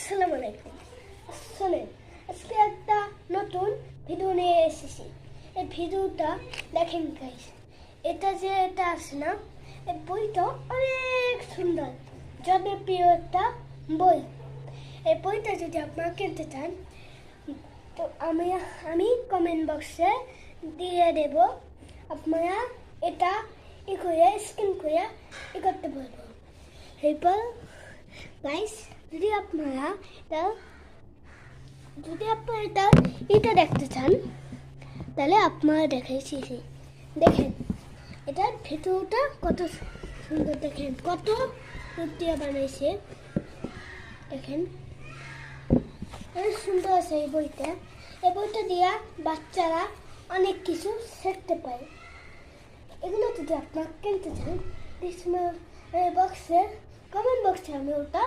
আসসালামু আলাইকুম। শোনেন, আজকে একটা নতুন ভিডিও নিয়ে এসেছি। এই ভিডিওটা দেখেন গাইস। এটা আছে না, এই বইটা অনেক সুন্দর, জনপ্রিয় একটা বই। এই বইটা যদি আপনারা কিনতে চান তো আমি কমেন্ট বক্সে দিয়ে দেব। আপনারা এটা স্ক্যান করে করতে পারবো। এরপর গাইস, যদি আপনারা এটা দেখতে চান তাহলে আপনারা দেখেন এটার ভিডিওটা কত সুন্দর, দেখেন কত রুটিয়া বানাইছে, দেখেন অনেক সুন্দর আছে এই বইটা দিয়া বাচ্চারা অনেক কিছু শিখতে পারে। এগুলো যদি আপনারা কিনতে চান কমেন্ট বক্সে আমি ওটা